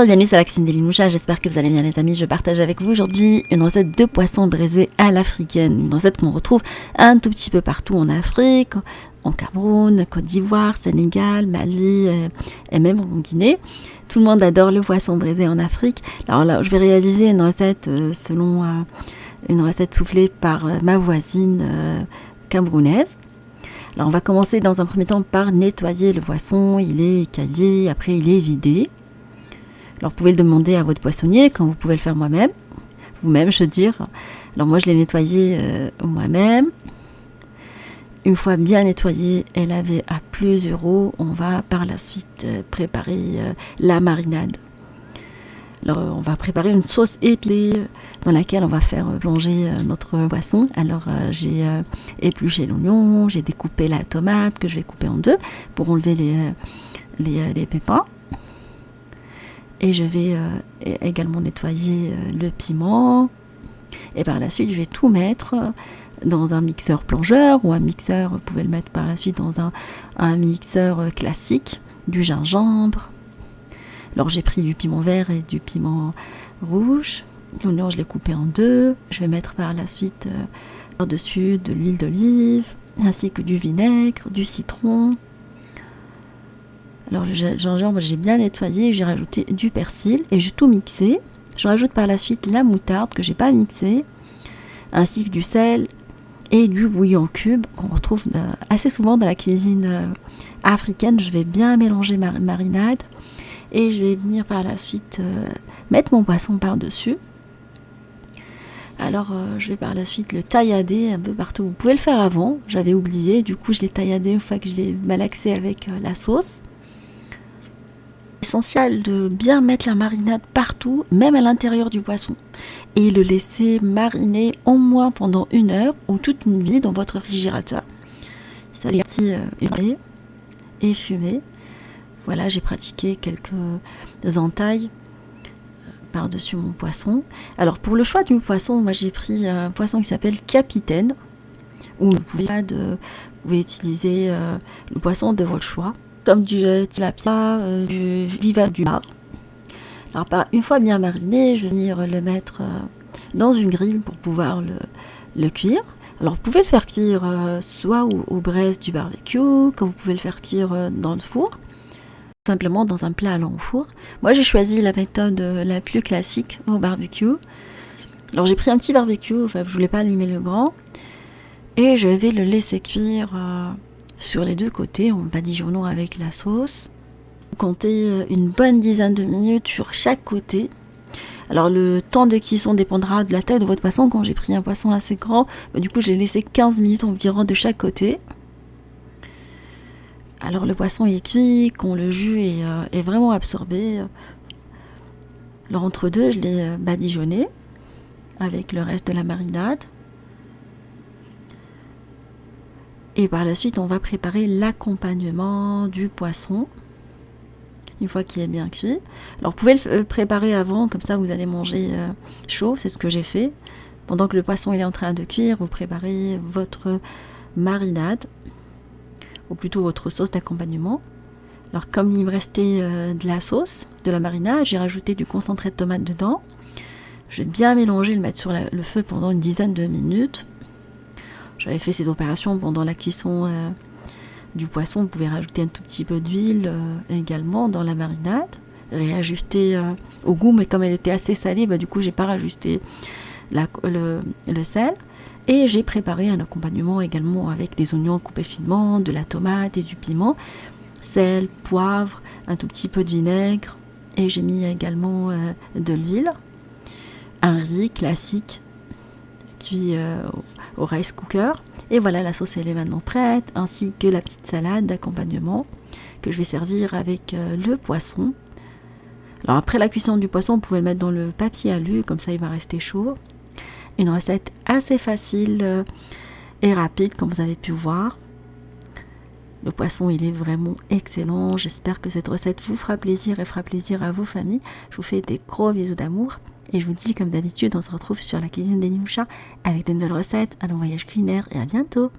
Bienvenue sur la cuisine d'Eline Moucha, j'espère que vous allez bien les amis. Je partage avec vous aujourd'hui une recette de poisson braisé à l'africaine. Une recette qu'on retrouve un tout petit peu partout en Afrique, en Cameroun, Côte d'Ivoire, Sénégal, Mali et même en Guinée. Tout le monde adore le poisson braisé en Afrique. Alors là, je vais réaliser une recette selon une recette soufflée par ma voisine camerounaise. Alors on va commencer dans un premier temps par nettoyer le poisson. Il est écaillé, après il est vidé. Alors, vous pouvez le demander à votre poissonnier, quand vous pouvez le faire vous-même, je veux dire. Alors, moi, je l'ai nettoyé moi-même. Une fois bien nettoyé et lavé à plusieurs eaux, on va par la suite préparer la marinade. Alors, on va préparer une sauce épicée dans laquelle on va faire plonger notre poisson. Alors, j'ai épluché l'oignon, j'ai découpé la tomate que je vais couper en deux pour enlever les pépins. Et je vais également nettoyer le piment. Et par la suite, je vais tout mettre dans un mixeur plongeur ou un mixeur, vous pouvez le mettre par la suite dans un mixeur classique, du gingembre. Alors j'ai pris du piment vert et du piment rouge. L'oignon, je l'ai coupé en deux. Je vais mettre par la suite par-dessus de l'huile d'olive, ainsi que du vinaigre, du citron. Alors le gingembre, j'ai bien nettoyé, j'ai rajouté du persil et j'ai tout mixé. Je rajoute par la suite la moutarde que j'ai pas mixée, ainsi que du sel et du bouillon cube qu'on retrouve assez souvent dans la cuisine africaine. Je vais bien mélanger ma marinade et je vais venir par la suite mettre mon poisson par-dessus. Alors je vais par la suite le taillader un peu partout. Vous pouvez le faire avant, j'avais oublié, du coup je l'ai tailladé une fois que je l'ai malaxé avec la sauce. Essentiel de bien mettre la marinade partout, même à l'intérieur du poisson, et le laisser mariner au moins pendant 1 heure ou toute une nuit dans votre réfrigérateur. C'est-à-dire et fumé. Voilà, j'ai pratiqué quelques entailles par-dessus mon poisson. Alors pour le choix du poisson, moi j'ai pris un poisson qui s'appelle Capitaine, ou vous pouvez utiliser le poisson de votre choix, comme du tilapia, du viva du bar. Alors une fois bien mariné, je vais venir le mettre dans une grille pour pouvoir le cuire. Alors vous pouvez le faire cuire soit au braise du barbecue, comme vous pouvez le faire cuire dans le four, simplement dans un plat allant au four. Moi j'ai choisi la méthode la plus classique au barbecue. Alors j'ai pris un petit barbecue, enfin je voulais pas allumer le grand, et je vais le laisser cuire sur les deux côtés en badigeonnant avec la sauce. Comptez une bonne dizaine de minutes sur chaque côté. Alors le temps de cuisson dépendra de la taille de votre poisson. Quand j'ai pris un poisson assez grand, du coup j'ai laissé 15 minutes environ de chaque côté. Alors le poisson est cuit, quand le jus est vraiment absorbé. Alors entre deux, je l'ai badigeonné avec le reste de la marinade. Et par la suite, on va préparer l'accompagnement du poisson, une fois qu'il est bien cuit. Alors, vous pouvez le préparer avant, comme ça vous allez manger chaud, c'est ce que j'ai fait. Pendant que le poisson il est en train de cuire, vous préparez votre marinade, ou plutôt votre sauce d'accompagnement. Alors, comme il me restait de la sauce, de la marinade, j'ai rajouté du concentré de tomate dedans. Je vais bien mélanger, le mettre sur le feu pendant une dizaine de minutes. J'avais fait cette opération pendant la cuisson du poisson. Vous pouvez rajouter un tout petit peu d'huile également dans la marinade, réajuster au goût, mais comme elle était assez salée, du coup j'ai pas rajusté le sel. Et j'ai préparé un accompagnement également avec des oignons coupés finement, de la tomate et du piment, sel, poivre, un tout petit peu de vinaigre, et j'ai mis également de l'huile, un riz classique cuit au rice cooker. Et voilà, la sauce elle est maintenant prête, ainsi que la petite salade d'accompagnement que je vais servir avec le poisson. Alors après la cuisson du poisson, vous pouvez le mettre dans le papier alu, comme ça il va rester chaud. Une recette assez facile et rapide, comme vous avez pu voir. Le poisson il est vraiment excellent. J'espère que cette recette vous fera plaisir et fera plaisir à vos familles. Je vous fais des gros bisous d'amour. Et je vous dis, comme d'habitude, on se retrouve sur la cuisine d'Eline Moucha avec de nouvelles recettes, un long voyage culinaire et à bientôt.